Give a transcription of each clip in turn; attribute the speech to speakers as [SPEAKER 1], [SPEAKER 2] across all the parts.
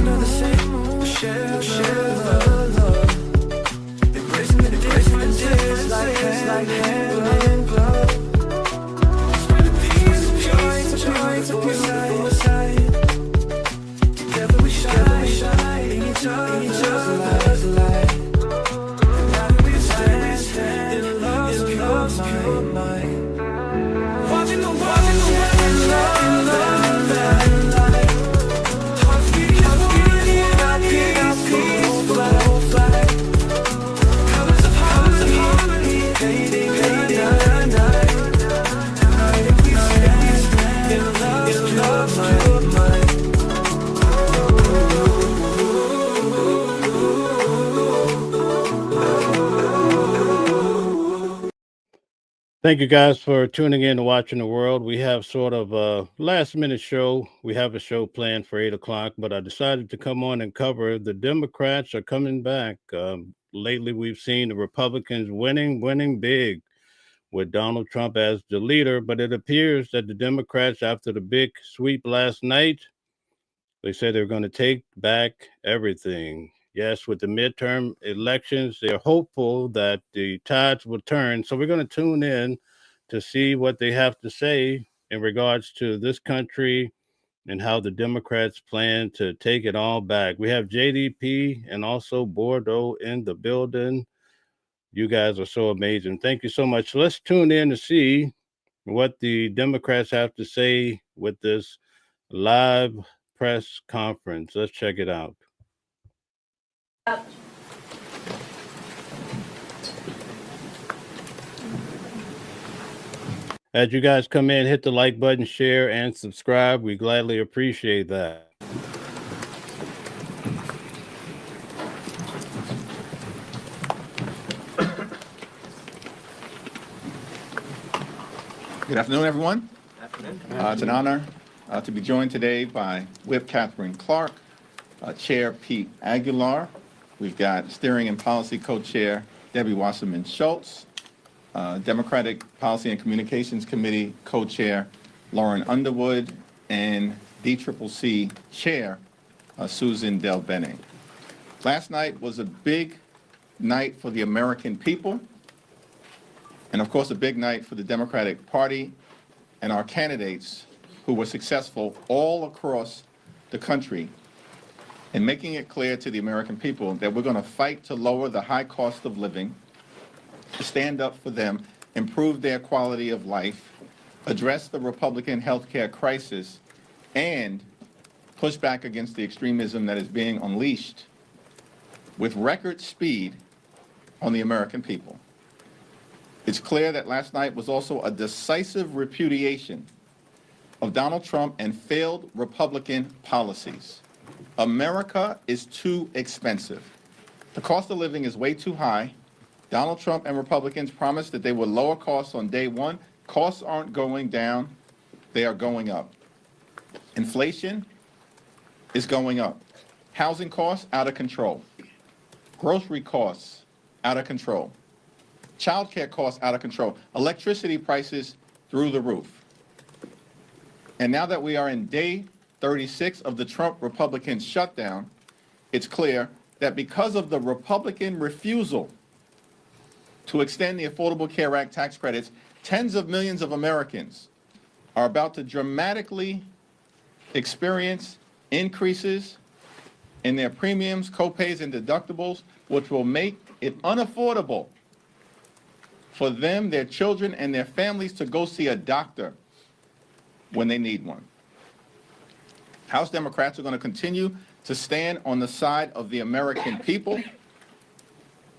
[SPEAKER 1] another same. We'll share the love. Embracing the differences like hand in glove. Spread the peace and joy, it's a beautiful sight. Together we shine in each other's light. Now we stand in love's pure mind. Walking the world in love and light. Hearts beating our peaceful flag. Colors of harmony, fading the night. United we stand in love's pure mind.
[SPEAKER 2] Thank you guys for tuning in to Watching the World. We have sort of a last minute show. We have a show planned for 8 o'clock, but I decided to come on and cover the Democrats are coming back. Lately, we've seen the Republicans winning big with Donald Trump as the leader, but it appears that the Democrats, after the big sweep last night, they said they're going to take back everything. Yes, with the midterm elections, they're hopeful that the tides will turn. So we're going to tune in to see what they have to say in regards to this country and how the Democrats plan to take it all back. We have JDP and also Bordeaux in the building. You guys are so amazing. Thank you so much. Let's tune in to see what the Democrats have to say with this live press conference. Let's check it out. As you guys come in, hit the like button, share, and subscribe. We gladly appreciate that.
[SPEAKER 3] Good afternoon, everyone.
[SPEAKER 1] Afternoon.
[SPEAKER 3] It's an honor to be joined today by Whip Catherine Clark, Chair Pete Aguilar. We've got Steering and Policy Co-Chair Debbie Wasserman Schultz, Democratic Policy and Communications Committee Co-Chair Lauren Underwood, and DCCC Chair Susan Del Bene. Last night was a big night for the American people, and of course a big night for the Democratic Party and our candidates who were successful all across the country in making it clear to the American people that we're going to fight to lower the high cost of living, to stand up for them, improve their quality of life, address the Republican health care crisis, and push back against the extremism that is being unleashed with record speed on the American people. It's clear that last night was also a decisive repudiation of Donald Trump and failed Republican policies. America is too expensive. The cost of living is way too high. Donald Trump and Republicans promised that they would lower costs on day one. Costs aren't going down, they are going up. Inflation is going up. Housing costs out of control. Grocery costs out of control. Child care costs out of control. Electricity prices through the roof. And now that we are in day 36 of the Trump Republican shutdown, it's clear that because of the Republican refusal to extend the Affordable Care Act tax credits, tens of millions of Americans are about to dramatically experience increases in their premiums, copays, and deductibles, which will make it unaffordable for them, their children, and their families to go see a doctor when they need one. House Democrats are going to continue to stand on the side of the American people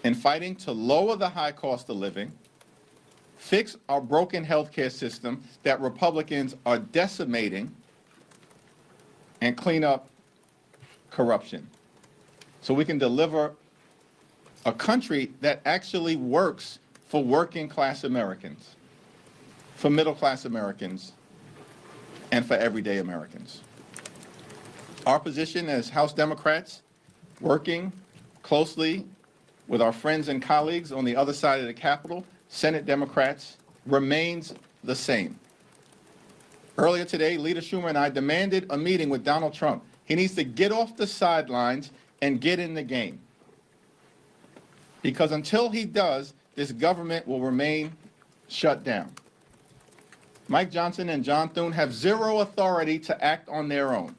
[SPEAKER 3] in fighting to lower the high cost of living, fix our broken healthcare system that Republicans are decimating, and clean up corruption so we can deliver a country that actually works for working class Americans, for middle class Americans, and for everyday Americans. Our position as House Democrats, working closely with our friends and colleagues on the other side of the Capitol, Senate Democrats, remains the same. Earlier today, Leader Schumer and I demanded a meeting with Donald Trump He needs to get off the sidelines and get in the game. Because until he does, this government will remain shut down. Mike Johnson and John Thune have zero authority to act on their own.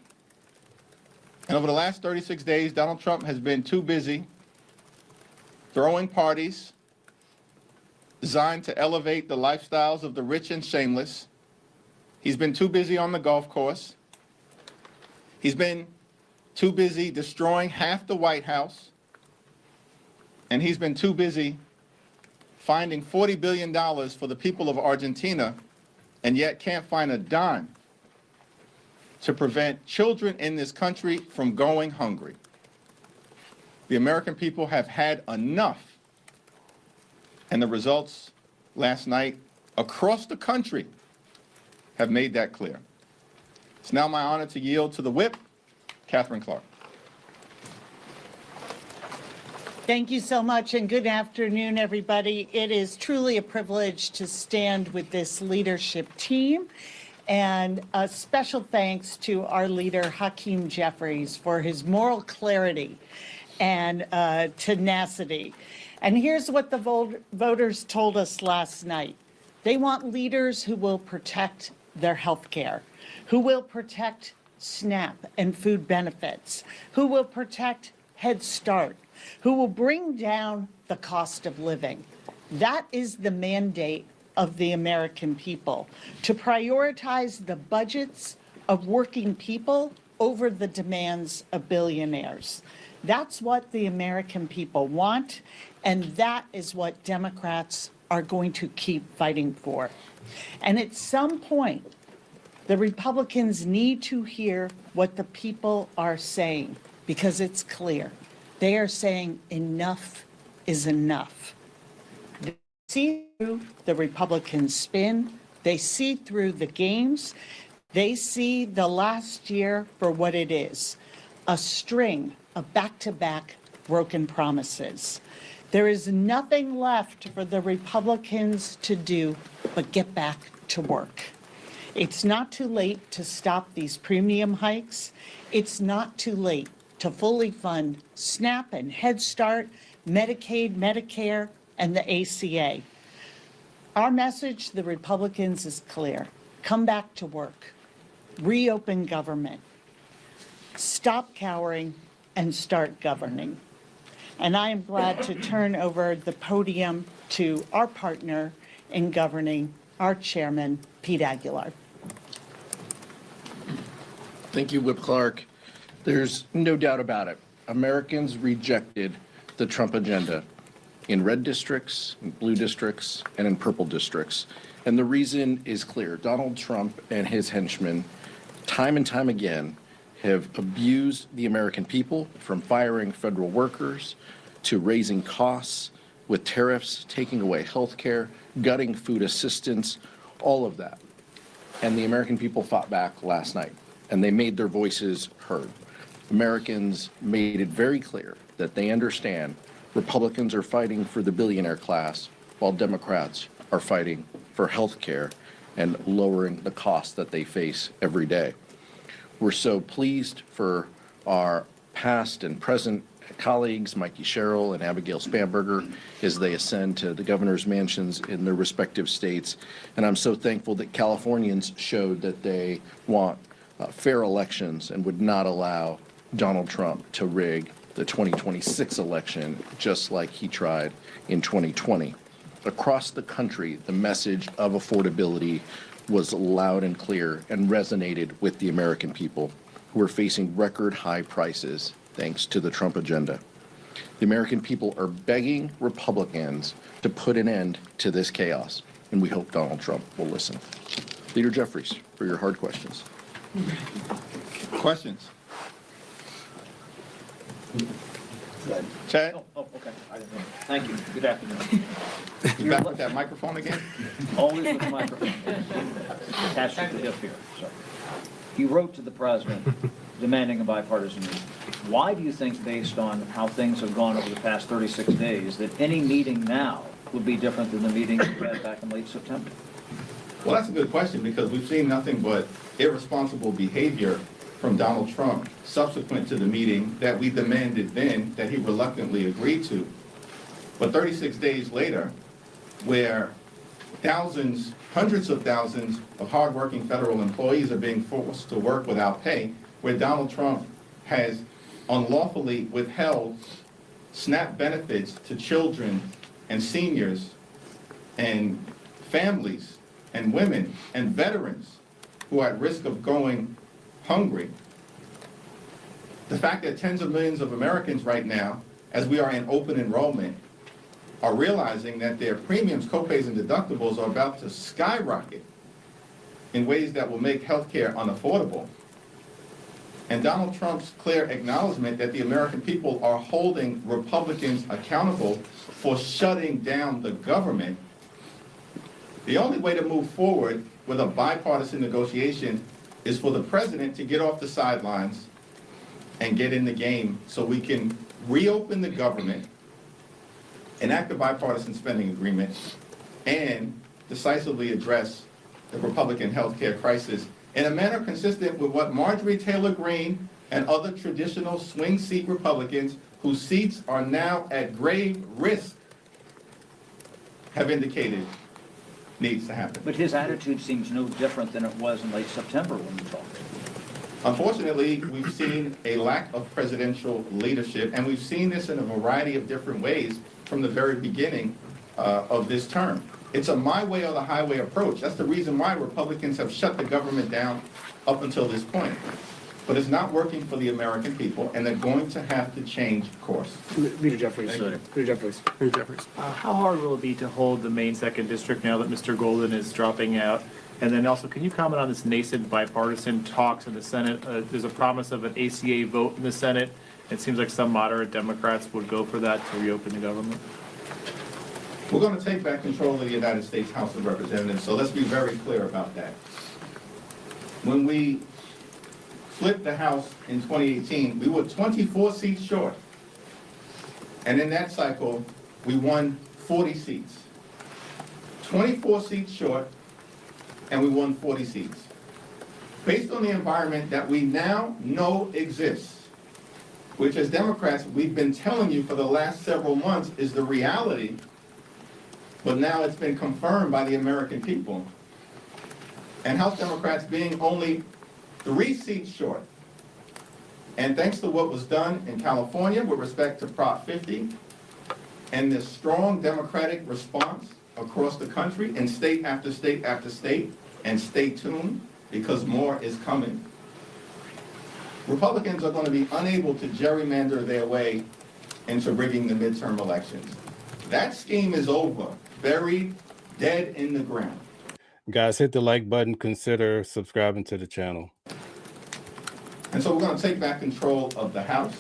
[SPEAKER 3] And over the last 36 days, Donald Trump has been too busy throwing parties designed to elevate the lifestyles of the rich and shameless. He's been too busy on the golf course. He's been too busy destroying half the White House. And he's been too busy finding $40 billion for the people of Argentina, and yet can't find a dime to prevent children in this country from going hungry. The American people have had enough. And the results last night across the country have made that clear. It's now my honor to yield to the whip, Catherine Clark.
[SPEAKER 4] Thank you so much, and good afternoon, everybody. It is truly a privilege to stand with this leadership team, and a special thanks to our leader, Hakeem Jeffries, for his moral clarity and tenacity. And here's what the voters told us last night. They want leaders who will protect their health care, who will protect SNAP and food benefits, who will protect Head Start, who will bring down the cost of living. That is the mandate of the American people, to prioritize the budgets of working people over the demands of billionaires. That's what the American people want, and that is what Democrats are going to keep fighting for. And at some point, the Republicans need to hear what the people are saying, because it's clear. They are saying enough is enough. They see through the Republican spin. They see through the games. They see the last year for what it is, a string of back-to-back broken promises. There is nothing left for the Republicans to do but get back to work. It's not too late to stop these premium hikes. It's not too late to fully fund SNAP and Head Start, Medicaid, Medicare, and the ACA. Our message to the Republicans is clear. Come back to work. Reopen government. Stop cowering and start governing. And I am glad to turn over the podium to our partner in governing, our chairman, Pete Aguilar.
[SPEAKER 5] Thank you, Whip Clark. There's no doubt about it. Americans rejected the Trump agenda in red districts, in blue districts, and in purple districts. And the reason is clear. Donald Trump and his henchmen, time and time again, have abused the American people, from firing federal workers to raising costs with tariffs, taking away health care, gutting food assistance, all of that. And the American people fought back last night, and they made their voices heard. Americans made it very clear that they understand Republicans are fighting for the billionaire class, while Democrats are fighting for health care and lowering the costs that they face every day. We're so pleased for our past and present colleagues, Mikey Sherrill and Abigail Spanberger, as they ascend to the governor's mansions in their respective states. And I'm so thankful that Californians showed that they want fair elections and would not allow Donald Trump to rig the 2026 election, just like he tried in 2020. Across the country, the message of affordability was loud and clear and resonated with the American people, who are facing record high prices thanks to the Trump agenda. The American people are begging Republicans to put an end to this chaos, and we hope Donald Trump will listen. Leader Jeffries, for your hard questions.
[SPEAKER 3] Questions? Chad,
[SPEAKER 6] Oh, okay. I didn't know. Thank you. Good afternoon.
[SPEAKER 3] you back with that microphone again?
[SPEAKER 6] Always with the microphone. Attached to the hip here. So, you wrote to the president demanding a bipartisan meeting. Why do you think, based on how things have gone over the past 36 days, that any meeting now would be different than the meeting you had back in late September?
[SPEAKER 3] Well, that's a good question, because we've seen nothing but irresponsible behavior from Donald Trump subsequent to the meeting that we demanded then that he reluctantly agreed to. But 36 days later, where thousands, hundreds of thousands of hardworking federal employees are being forced to work without pay, where Donald Trump has unlawfully withheld SNAP benefits to children and seniors and families and women and veterans who are at risk of going hungry. The fact that tens of millions of Americans right now, as we are in open enrollment, are realizing that their premiums, copays, and deductibles are about to skyrocket in ways that will make healthcare unaffordable. And Donald Trump's clear acknowledgement that the American people are holding Republicans accountable for shutting down the government. The only way to move forward with a bipartisan negotiation is for the president to get off the sidelines and get in the game so we can reopen the government, enact a bipartisan spending agreement, and decisively address the Republican health care crisis in a manner consistent with what Marjorie Taylor Greene and other traditional swing seat Republicans whose seats are now at grave risk have indicated needs to happen.
[SPEAKER 6] But his attitude seems no different than it was in late September when we talked.
[SPEAKER 3] Unfortunately, we've seen a lack of presidential leadership, and we've seen this in a variety of different ways from the very beginning of this term. It's a my way or the highway approach. That's the reason why Republicans have shut the government down up until this point. But it's not working for the American people, and they're going to have to change course.
[SPEAKER 7] Leader Jeffries.
[SPEAKER 3] Thank you.
[SPEAKER 7] Leader Jeffries. Leader Jeffries.
[SPEAKER 8] How hard will it be to hold the Maine 2nd District now that Mr. Golden is dropping out? And then also, can you comment on this nascent bipartisan talks in the Senate? There's a promise of an ACA vote in the Senate. It seems like some moderate Democrats would go for that to reopen the government.
[SPEAKER 3] We're going to take back control of the United States House of Representatives, so let's be very clear about that. When we flipped the House in 2018, we were 24 seats short. And in that cycle, we won 40 seats. 24 seats short, and we won 40 seats. Based on the environment that we now know exists, which as Democrats, we've been telling you for the last several months is the reality, but now it's been confirmed by the American people. And House Democrats being only 3 seats short. And thanks to what was done in California with respect to Prop 50 and this strong Democratic response across the country in state after state after state, and stay tuned because more is coming, Republicans are going to be unable to gerrymander their way into rigging the midterm elections. That scheme is over, buried, dead in the ground.
[SPEAKER 2] Guys, hit the like button. Consider subscribing to the channel.
[SPEAKER 3] And so we're going to take back control of the House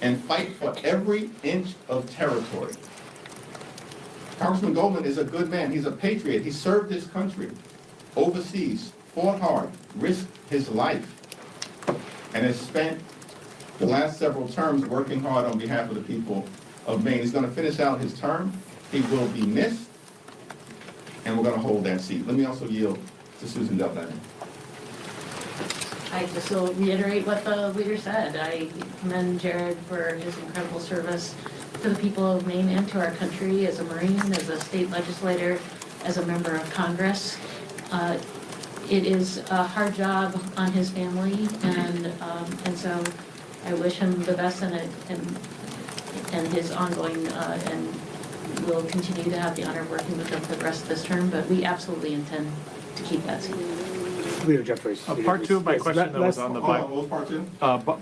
[SPEAKER 3] and fight for every inch of territory. Congressman Goldman is a good man. He's a patriot. He served his country overseas, fought hard, risked his life, and has spent the last several terms working hard on behalf of the people of Maine. He's going to finish out his term. He will be missed, and we're going to hold that seat. Let me also yield to Susan Delvecchio.
[SPEAKER 9] I just will reiterate what the leader said. I commend Jared for his incredible service to the people of Maine and to our country as a Marine, as a state legislator, as a member of Congress. It is a hard job on his family, and so I wish him the best in it and his ongoing, and we'll continue to have the honor of working with him for the rest of this term, but we absolutely intend to keep that seat.
[SPEAKER 7] Leader Jeffries.
[SPEAKER 8] Part 2 of my question, though, was on the
[SPEAKER 3] What was part 2?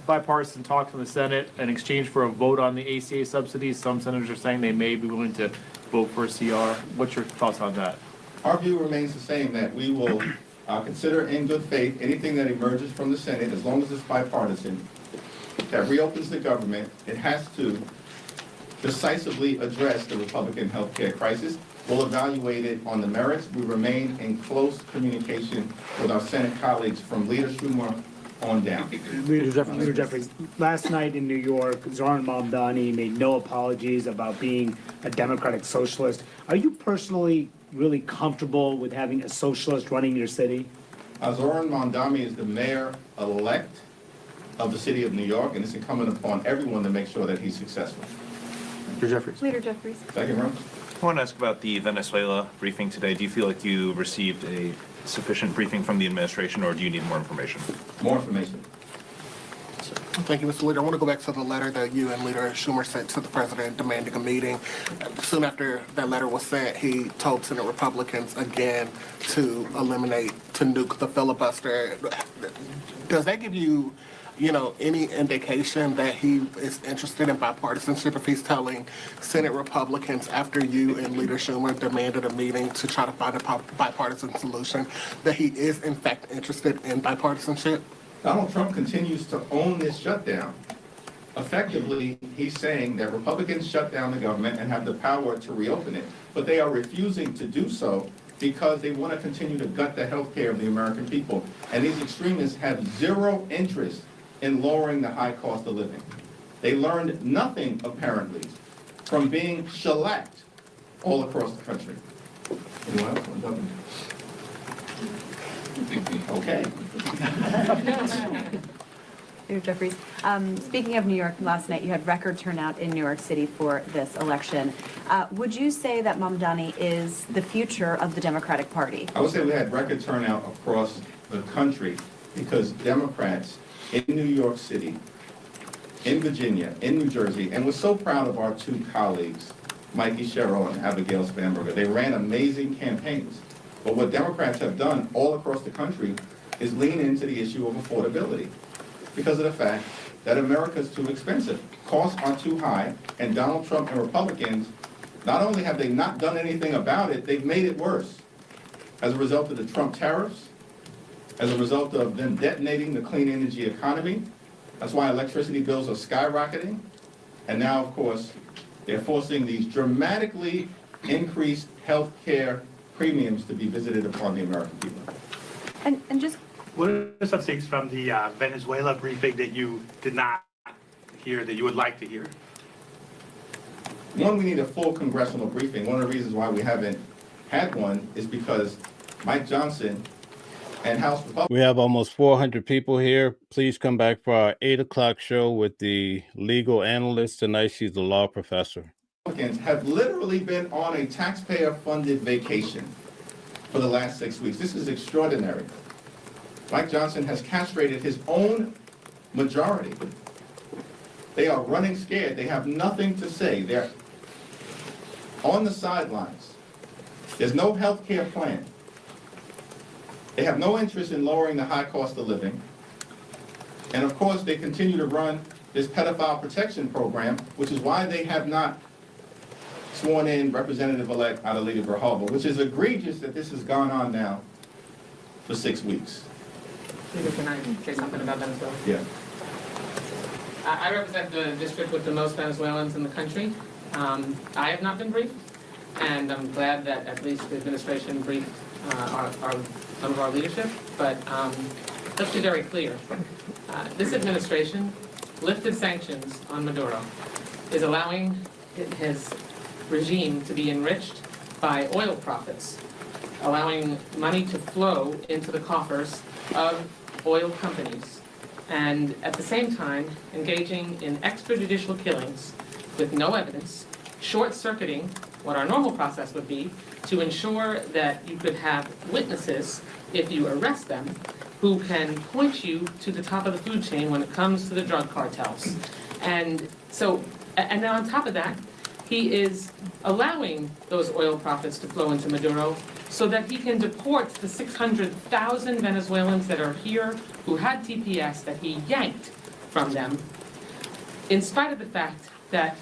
[SPEAKER 8] bipartisan talks in the Senate in exchange for a vote on the ACA subsidies. Some senators are saying they may be willing to vote for a CR. What's your thoughts on that?
[SPEAKER 3] Our view remains the same, that we will consider in good faith anything that emerges from the Senate, as long as it's bipartisan, that reopens the government. It has to decisively address the Republican health care crisis. We'll evaluate it on the merits. We remain in close communication with our Senate colleagues from Leader Schumer on down.
[SPEAKER 7] Leader Jeffries. Last night in New York, Zoran Mamdani made no apologies about being a democratic socialist. Are you personally really comfortable with having a socialist running your city?
[SPEAKER 3] Zoran Mamdani is the mayor-elect of the city of New York, and it's incumbent upon everyone to make sure that he's successful.
[SPEAKER 8] Leader Jeffries.
[SPEAKER 10] Leader Jeffries.
[SPEAKER 3] Second round?
[SPEAKER 11] I want to ask about the Venezuela briefing today. Do you feel like you received a sufficient briefing from the administration, or do you need more information?
[SPEAKER 3] More information.
[SPEAKER 12] Thank you, Mr. Leader. I want to go back to the letter that you and Leader Schumer sent to the president demanding a meeting. Soon after that letter was sent, he told Senate Republicans again to nuke the filibuster. Does that give you, any indication that he is interested in bipartisanship if he's telling Senate Republicans after you and Leader Schumer demanded a meeting to try to find a bipartisan solution, that he is in fact interested in bipartisanship?
[SPEAKER 3] Donald Trump continues to own this shutdown. Effectively, he's saying that Republicans shut down the government and have the power to reopen it, but they are refusing to do so because they want to continue to gut the health care of the American people. And these extremists have zero interest in lowering the high cost of living. They learned nothing, apparently, from being shellacked all across the country. Anyone else want to Okay.
[SPEAKER 10] Leader Jeffries. Speaking of New York, last night you had record turnout in New York City for this election. Would you say that Mamdani is the future of the Democratic Party?
[SPEAKER 3] I would say we had record turnout across the country because Democrats in New York City, in Virginia, in New Jersey, and we're so proud of our two colleagues, Mikey Sherrill and Abigail Spanberger. They ran amazing campaigns. But what Democrats have done all across the country is lean into the issue of affordability because of the fact that America is too expensive. Costs are too high, and Donald Trump and Republicans, not only have they not done anything about it, they've made it worse. As a result of the Trump tariffs, as a result of them detonating the clean energy economy, that's why electricity bills are skyrocketing. And now, of course, they're forcing these dramatically increased health care premiums to be visited upon the American people.
[SPEAKER 10] And just
[SPEAKER 13] What are some things from the Venezuela briefing that you did not hear that you would like to hear?
[SPEAKER 3] One, we need a full congressional briefing. One of the reasons why we haven't had one is because Mike Johnson and House Republicans
[SPEAKER 2] We have almost 400 people here. Please come back for our 8 o'clock show with the legal analyst. Tonight, she's the law professor.
[SPEAKER 3] have literally been on a taxpayer-funded vacation for the last 6 weeks. This is extraordinary. Mike Johnson has castrated his own majority. They are running scared. They have nothing to say. They're on the sidelines. There's no health care plan. They have no interest in lowering the high cost of living. And of course, they continue to run this pedophile protection program, which is why they have not sworn in Representative-elect Adelita Grijalva, which is egregious that this has gone on now for 6 weeks.
[SPEAKER 14] Leader, can I say something about Venezuela?
[SPEAKER 3] Yeah.
[SPEAKER 14] I represent the district with the most Venezuelans in the country. I have not been briefed, and I'm glad that at least the administration briefed some of our leadership. But let's be very clear. This administration lifted sanctions on Maduro, is allowing his regime to be enriched by oil profits, allowing money to flow into the coffers of oil companies, and at the same time engaging in extrajudicial killings with no evidence, short-circuiting what our normal process would be to ensure that you could have witnesses, if you arrest them, who can point you to the top of the food chain when it comes to the drug cartels. And then on top of that, he is allowing those oil profits to flow into Maduro so that he can deport the 600,000 Venezuelans that are here who had TPS that he yanked from them, in spite of the fact that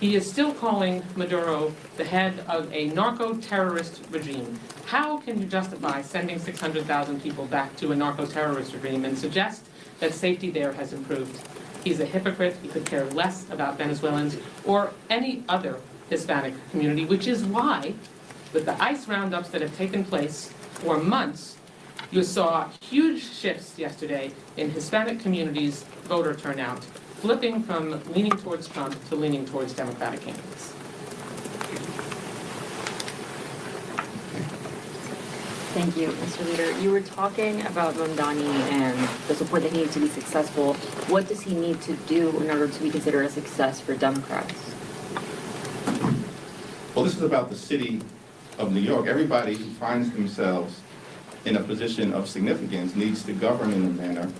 [SPEAKER 14] he is still calling Maduro the head of a narco-terrorist regime. How can you justify sending 600,000 people back to a narco-terrorist regime and suggest that safety there has improved? He's a hypocrite. He could care less about Venezuelans or any other Hispanic community, which is why, with the ICE roundups that have taken place for months, you saw huge shifts yesterday in Hispanic communities' voter turnout, flipping from leaning towards Trump to leaning towards Democratic candidates.
[SPEAKER 15] Thank you, Mr. Leader. You were talking about Mamdani and the support that he needs to be successful. What does he need to do in order to be considered a success for Democrats?
[SPEAKER 3] Well, this is about the city of New York. Everybody who finds themselves in a position of significance needs to govern in a manner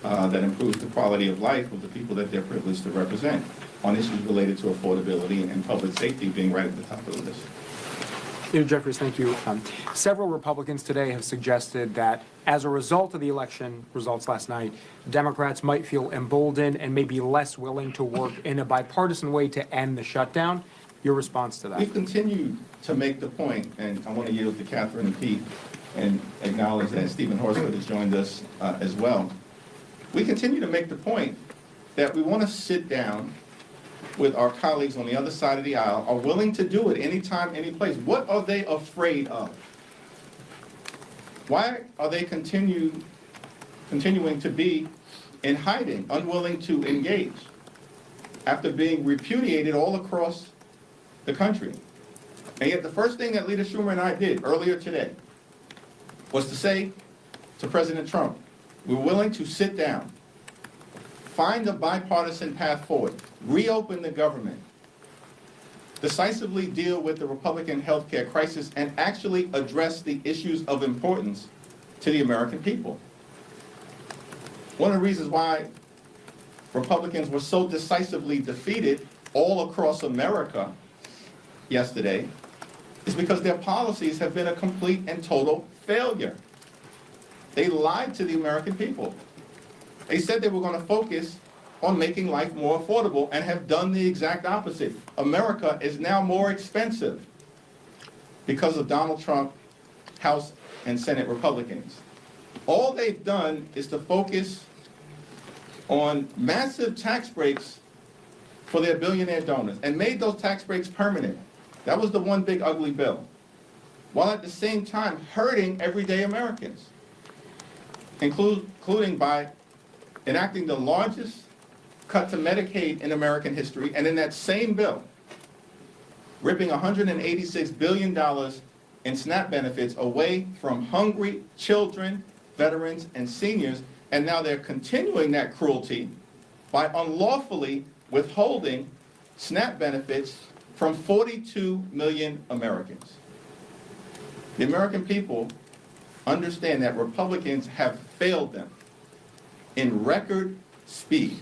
[SPEAKER 3] that improves the quality of life of the people that they're privileged to represent on issues related to affordability and public safety being right at the top of the list.
[SPEAKER 16] Leader Jeffries, thank you. Several Republicans today have suggested that as a result of the election results last night, Democrats might feel emboldened and maybe less willing to work in a bipartisan way to end the shutdown. Your response to that?
[SPEAKER 3] We've continued to make the point, and I want to yield to Catherine and Pete and acknowledge that Stephen Horsford has joined us as well. We continue to make the point that we want to sit down with our colleagues on the other side of the aisle, are willing to do it anytime, any place. What are they afraid of? Why are they continuing to be in hiding, unwilling to engage, after being repudiated all across the country? And yet the first thing that Leader Schumer and I did earlier today was to say to President Trump, we're willing to sit down, find a bipartisan path forward, reopen the government, decisively deal with the Republican healthcare crisis, and actually address the issues of importance to the American people. One of the reasons why Republicans were so decisively defeated all across America yesterday is because their policies have been a complete and total failure. They lied to the American people. They said they were going to focus on making life more affordable and have done the exact opposite. America is now more expensive because of Donald Trump, House and Senate Republicans. All they've done is to focus on massive tax breaks for their billionaire donors and made those tax breaks permanent. That was the one big ugly bill, while at the same time hurting everyday Americans, including by enacting the largest cut to Medicaid in American history, and in that same bill, ripping $186 billion in SNAP benefits away from hungry children, veterans, and seniors, and now they're continuing that cruelty by unlawfully withholding SNAP benefits from 42 million Americans. The American people understand that Republicans have failed them in record speed,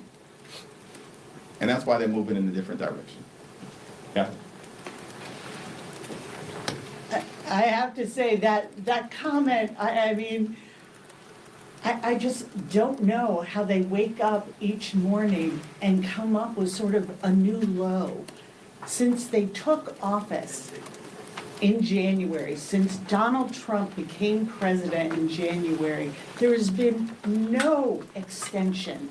[SPEAKER 3] and that's why they're moving in a different direction. Yeah.
[SPEAKER 4] I have to say that comment, I mean, I just don't know how they wake up each morning and come up with sort of a new low. Since they took office in January, since Donald Trump became president in January, there has been no extension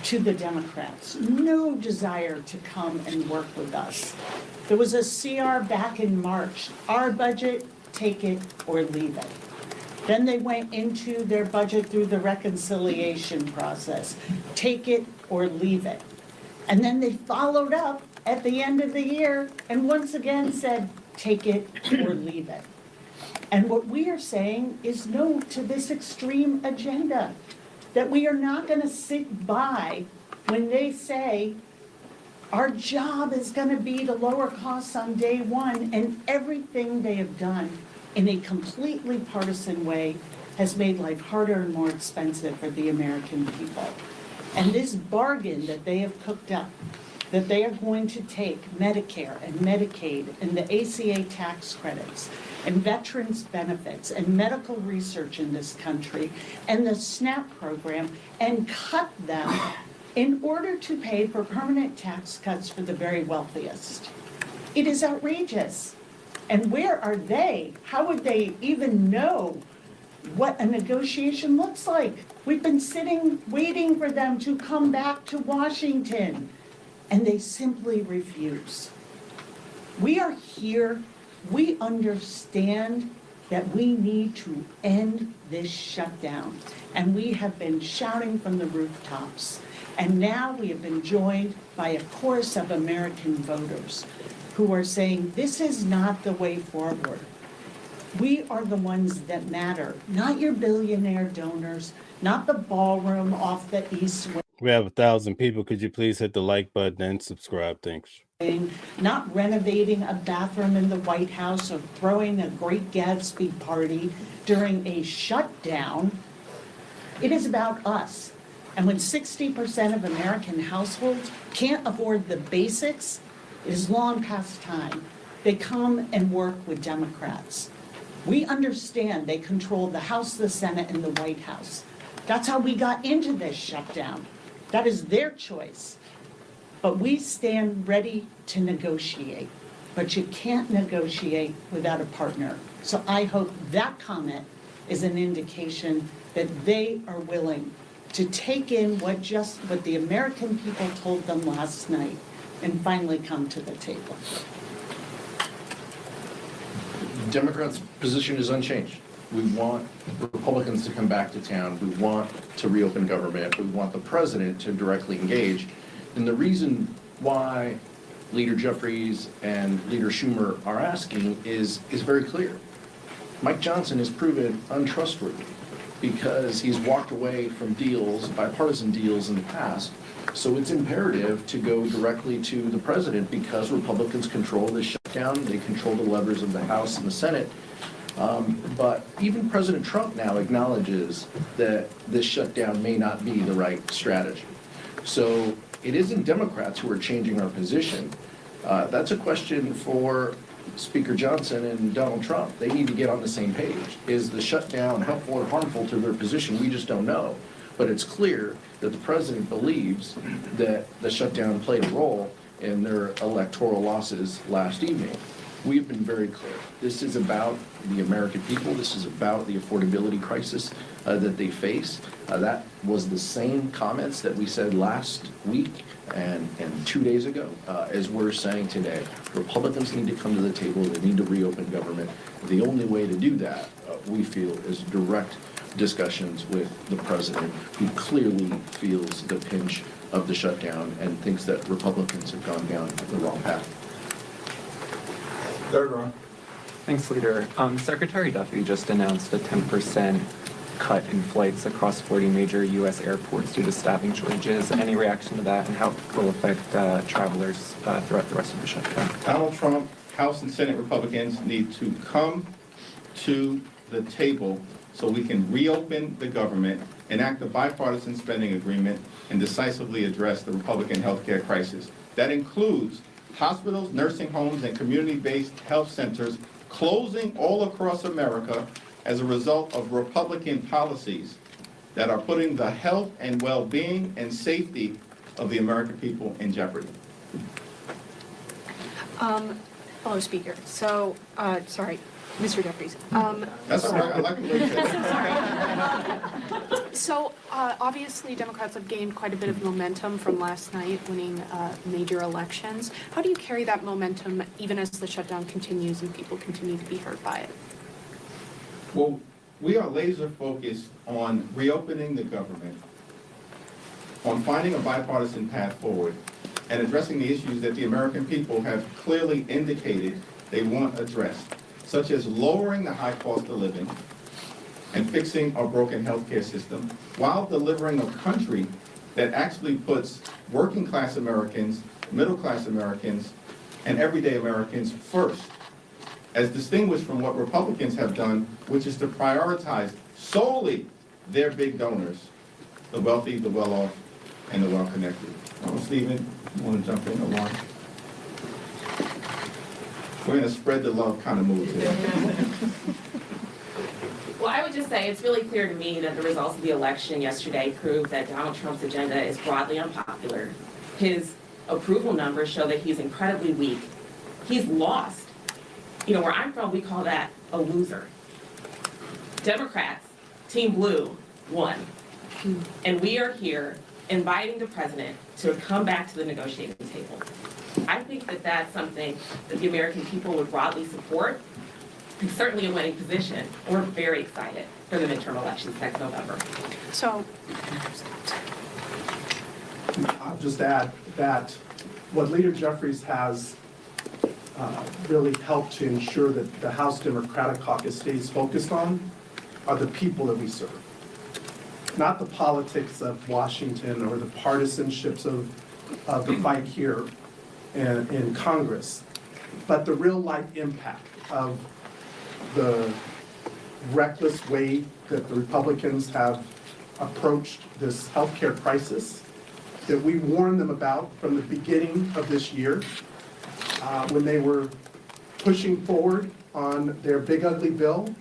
[SPEAKER 4] to the Democrats, no desire to come and work with us. There was a CR back in March, our budget, take it or leave it. Then they went into their budget through the reconciliation process, take it or leave it. And then they followed up at the end of the year and once again said, take it or leave it. And what we are saying is no to this extreme agenda, that we are not going to sit by when they say our job is going to be to lower costs on day one, and everything they have done in a completely partisan way has made life harder and more expensive for the American people. And this bargain that they have cooked up, that they are going to take Medicare and Medicaid and the ACA tax credits and veterans benefits and medical research in this country and the SNAP program and cut them in order to pay for permanent tax cuts for the very wealthiest. It is outrageous. And where are they? How would they even know what a negotiation looks like? We've been sitting, waiting for them to come back to Washington, and they simply refuse. We are here. We understand that we need to end this shutdown, and we have been shouting from the rooftops. And now we have been joined by a chorus of American voters who are saying this is not the way forward. We are the ones that matter, not your billionaire donors, not the ballroom off the east
[SPEAKER 2] We have 1,000 people. Could you please hit the like button and subscribe? Thanks.
[SPEAKER 4] wing, not renovating a bathroom in the White House or throwing a Great Gatsby party during a shutdown. It is about us. And when 60% of American households can't afford the basics, it is long past time. They come and work with Democrats. We understand they control the House, the Senate, and the White House. That's how we got into this shutdown. That is their choice. But we stand ready to negotiate. But you can't negotiate without a partner. So I hope that comment is an indication that they are willing to take in what the American people told them last night and finally come to the table.
[SPEAKER 5] Democrats' position is unchanged. We want Republicans to come back to town. We want to reopen government. We want the president to directly engage. And the reason why Leader Jeffries and Leader Schumer are asking is very clear. Mike Johnson has proven untrustworthy because he's walked away from deals, bipartisan deals in the past. So it's imperative to go directly to the president because Republicans control the shutdown. They control the levers of the House and the Senate. But even President Trump now acknowledges that this shutdown may not be the right strategy. So it isn't Democrats who are changing our position. That's a question for Speaker Johnson and Donald Trump. They need to get on the same page. Is the shutdown helpful or harmful to their position? We just don't know. But it's clear that the president believes that the shutdown played a role in their electoral losses last evening. We've been very clear. This is about the American people. This is about the affordability crisis that they face. That was the same comments that we said last week and 2 days ago, as we're saying today. Republicans need to come to the table. They need to reopen government. The only way to do that, we feel, is direct discussions with the president, who clearly feels the pinch of the shutdown and thinks that Republicans have gone down the wrong path.
[SPEAKER 3] Third row.
[SPEAKER 17] Thanks, Leader. Secretary Duffy just announced a 10% cut in flights across 40 major U.S. airports due to staffing shortages. Any reaction to that and how it will affect travelers throughout the rest of the shutdown?
[SPEAKER 3] Donald Trump, House and Senate Republicans need to come to the table so we can reopen the government, enact a bipartisan spending agreement, and decisively address the Republican healthcare crisis. That includes hospitals, nursing homes, and community-based health centers closing all across America as a result of Republican policies that are putting the health and well-being and safety of the American people in jeopardy.
[SPEAKER 18] Hello, Speaker. So, sorry, Mr. Jeffries.
[SPEAKER 3] That's all right. I like the way you said that.
[SPEAKER 18] So, obviously, Democrats have gained quite a bit of momentum from last night winning major elections. How do you carry that momentum even as the shutdown continues and people continue to be hurt by it?
[SPEAKER 3] Well, we are laser focused on reopening the government, on finding a bipartisan path forward, and addressing the issues that the American people have clearly indicated they want addressed, such as lowering the high cost of living and fixing our broken healthcare system, while delivering a country that actually puts working class Americans, middle class Americans, and everyday Americans first, as distinguished from what Republicans have done, which is to prioritize solely their big donors, the wealthy, the well-off, and the well-connected. Stephen, you want to jump in, or Lauren? We're in a spread the love kind of mood today.
[SPEAKER 19] Well, I would just say it's really clear to me that the results of the election yesterday prove that Donald Trump's agenda is broadly unpopular. His approval numbers show that he's incredibly weak. He's lost. You know, where I'm from, we call that a loser. Democrats, Team Blue, won. And we are here inviting the president to come back to the negotiating table. I think that that's something that the American people would broadly support. It's certainly a winning position. We're very excited for the midterm elections next November.
[SPEAKER 18] So,
[SPEAKER 20] I'll just add that what Leader Jeffries has
[SPEAKER 12] really help to ensure that the House Democratic Caucus stays focused on are the people that we serve. Not the politics of Washington or the partisanships of the fight here in Congress, but the real life impact of the reckless way that the Republicans have approached this healthcare crisis that we warned them about from the beginning of this year when they were pushing forward on their big ugly bill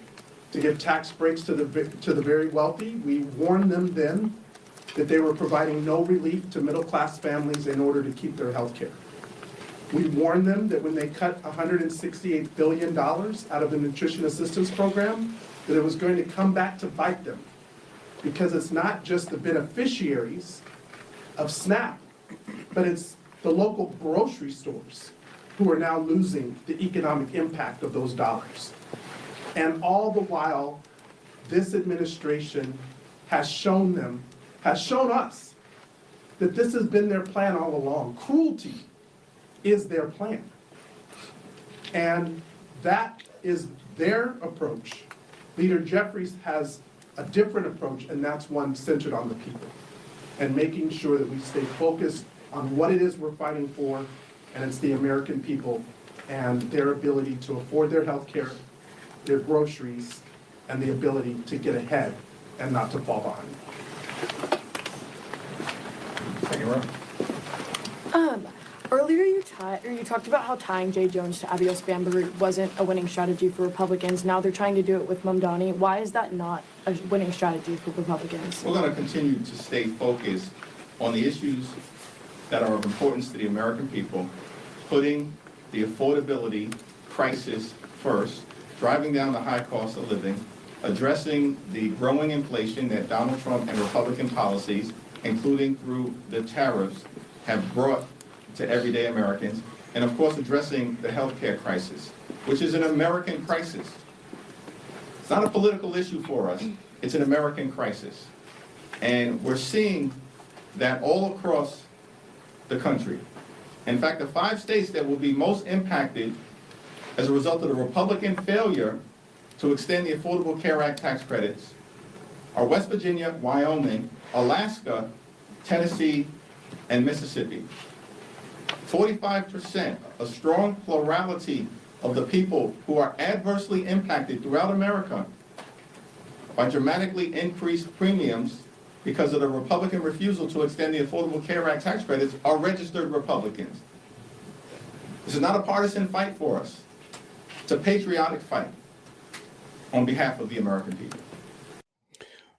[SPEAKER 12] to give tax breaks to the very wealthy. We warned them then that they were providing no relief to middle-class families in order to keep their health care. We warned them that when they cut $168 billion out of the nutrition assistance program, that it was going to come back to bite them, because it's not just the beneficiaries of SNAP, but it's the local grocery stores who are now losing the economic impact of those dollars. And all the while, this administration has shown us that this has been their plan all along. Cruelty is their plan. And that is their approach. Leader Jeffries has a different approach, and that's one centered on the people and making sure that we stay focused on what it is we're fighting for, and it's the American people and their ability to afford their health care, their groceries, and the ability to get ahead and not to fall behind.
[SPEAKER 3] Thank you, Ron.
[SPEAKER 18] Earlier you talked about how tying Jay Jones to Abiel Spanberg wasn't a winning strategy for Republicans. Now they're trying to do it with Mamdani. Why is that not a winning strategy for Republicans?
[SPEAKER 3] We're going to continue to stay focused on the issues that are of importance to the American people, putting the affordability crisis first, driving down the high cost of living, addressing the growing inflation that Donald Trump and Republican policies, including through the tariffs, have brought to everyday Americans, and of course addressing the healthcare crisis, which is an American crisis. It's not a political issue for us, it's an American crisis. And we're seeing that all across the country. In fact, the 5 states that will be most impacted as a result of the Republican failure to extend the Affordable Care Act tax credits are West Virginia, Wyoming, Alaska, Tennessee, and Mississippi. 45%, a strong plurality of the people who are adversely impacted throughout America by dramatically increased premiums because of the Republican refusal to extend the Affordable Care Act tax credits are registered Republicans. This is not a partisan fight for us. It's a patriotic fight on behalf of the American people.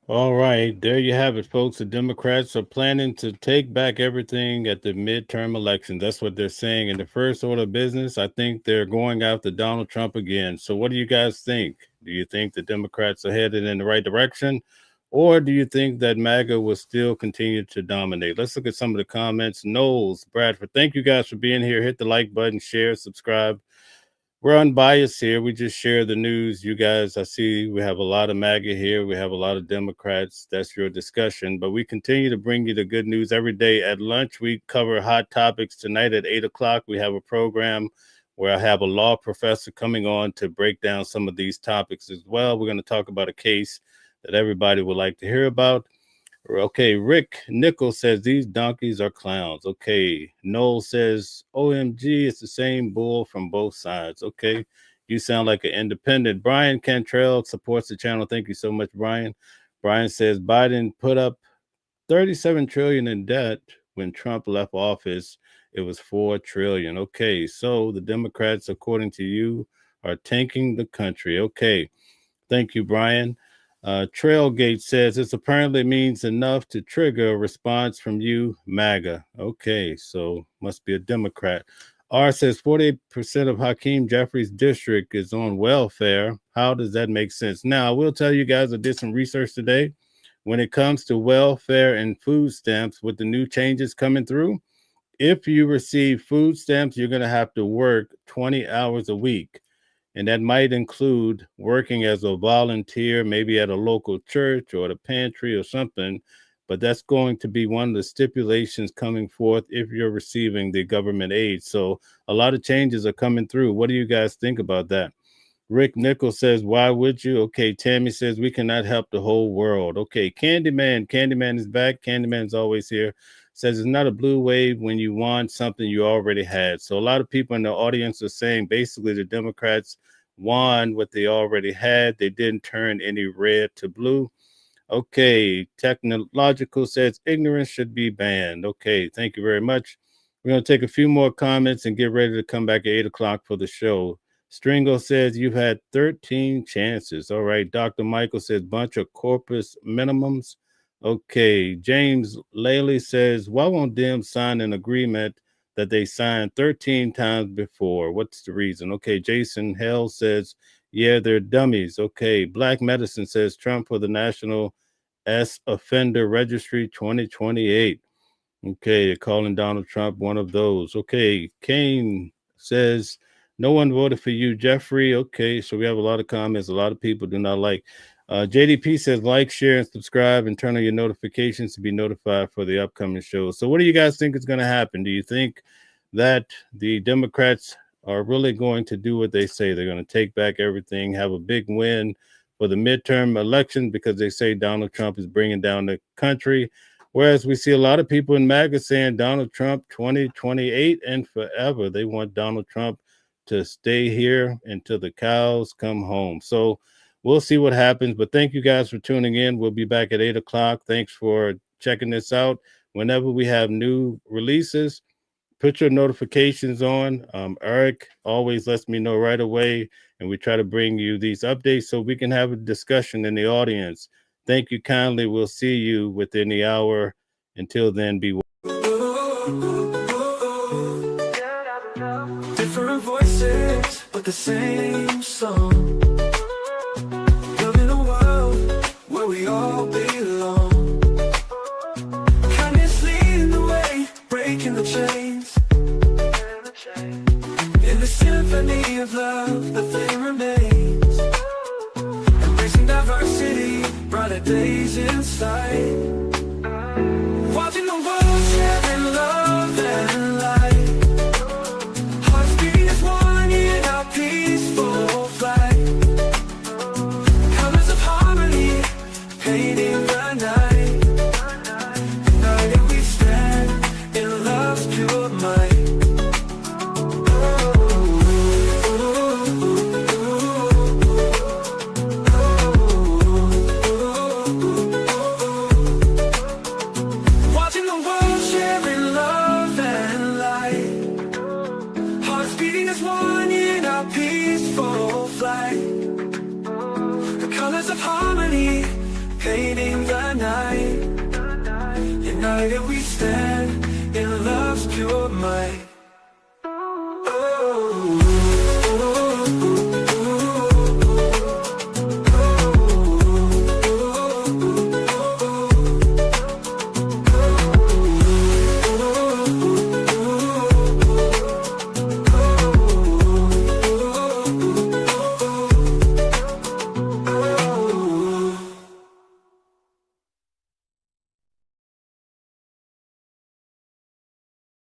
[SPEAKER 2] All right, there you have it, folks. The Democrats are planning to take back everything at the midterm elections. That's what they're saying. In the first order of business, I think they're going after Donald Trump again. So what do you guys think? Do you think the Democrats are headed in the right direction? Or do you think that MAGA will still continue to dominate? Let's look at some of the comments. Knowles, Bradford, thank you guys for being here. Hit the like button, share, subscribe. We're unbiased here. We just share the news. You guys, I see we have a lot of MAGA here. We have a lot of Democrats. That's your discussion. But we continue to bring you the good news every day. At lunch, we cover hot topics. Tonight at 8 o'clock, we have a program where I have a law professor coming on to break down some of these topics as well. We're going to talk about a case that everybody would like to hear about. Okay, Rick Nichols says these donkeys are clowns. Okay, Noel says, OMG, it's the same bull from both sides. Okay, you sound like an independent. Brian Cantrell supports the channel. Thank you so much, Brian. Brian says Biden put up $37 trillion in debt when Trump left office. It was $4 trillion. Okay, so the Democrats, according to you, are tanking the country. Okay, thank you, Brian. Trailgate says this apparently means enough to trigger a response from you, MAGA. Okay, so must be a Democrat. R says 48% of Hakeem Jeffries' district is on welfare. How does that make sense? Now, I will tell you guys, I did some research today. When it comes to welfare and food stamps, with the new changes coming through, if you receive food stamps, you're going to have to work 20 hours a week. And that might include working as a volunteer, maybe at a local church or the pantry or something. but that's going to be one of the stipulations coming forth if you're receiving the government aid. So a lot of changes are coming through. What do you guys think about that? Rick Nichols says, why would you? Okay, Tammy says, we cannot help the whole world. Okay, Candyman is back. Candyman's always here. Says it's not a blue wave when you want something you already had. So a lot of people in the audience are saying basically the Democrats won what they already had. They didn't turn any red to blue. Okay, Technological says ignorance should be banned. Okay, thank you very much. We're going to take a few more comments and get ready to come back at 8 o'clock for the show. Stringo says you've had 13 chances. All right, Dr. Michael says bunch of corpus minimums. Okay, James Laley says, why won't them sign an agreement that they signed 13 times before? What's the reason? Okay, Jason Hell says, yeah, they're dummies. Okay, Black Medicine says Trump for the National S Offender Registry 2028. Okay, they're calling Donald Trump one of those. Okay, Kane says, no one voted for you, Jeffrey. Okay, so we have a lot of comments. A lot of people do not like. JDP says, like, share, and subscribe, and turn on your notifications to be notified for the upcoming shows. So what do you guys think is going to happen? Do you think that the Democrats are really going to do what they say? They're going to take back everything, have a big win for the midterm election because they say Donald Trump is bringing down the country. Whereas we see a lot of people in MAGA saying Donald Trump 2028 and forever. They want Donald Trump to stay here until the cows come home. So we'll see what happens. But thank you guys for tuning in. We'll be back at 8 o'clock. Thanks for checking this out. Whenever we have new releases, put your notifications on. Eric always lets me know right away, and we try to bring you these updates so we can have a discussion in the audience. Thank you kindly. We'll see you within the hour. Until then, be well.
[SPEAKER 1] Different voices, but the same song. Living a world where we all belong. Kindness leading the way, breaking the chains. In the symphony of love, the flame remains. Embracing diversity, brighter days in sight. Watching the world sharing love and light. Hearts beating as one in our peaceful flight. Colors of harmony, painting the night. United we stand in love's pure might. Watching the world sharing love and light. Hearts beating as one in our peaceful flight. The colors of harmony, painting the night. United we stand in love's pure might.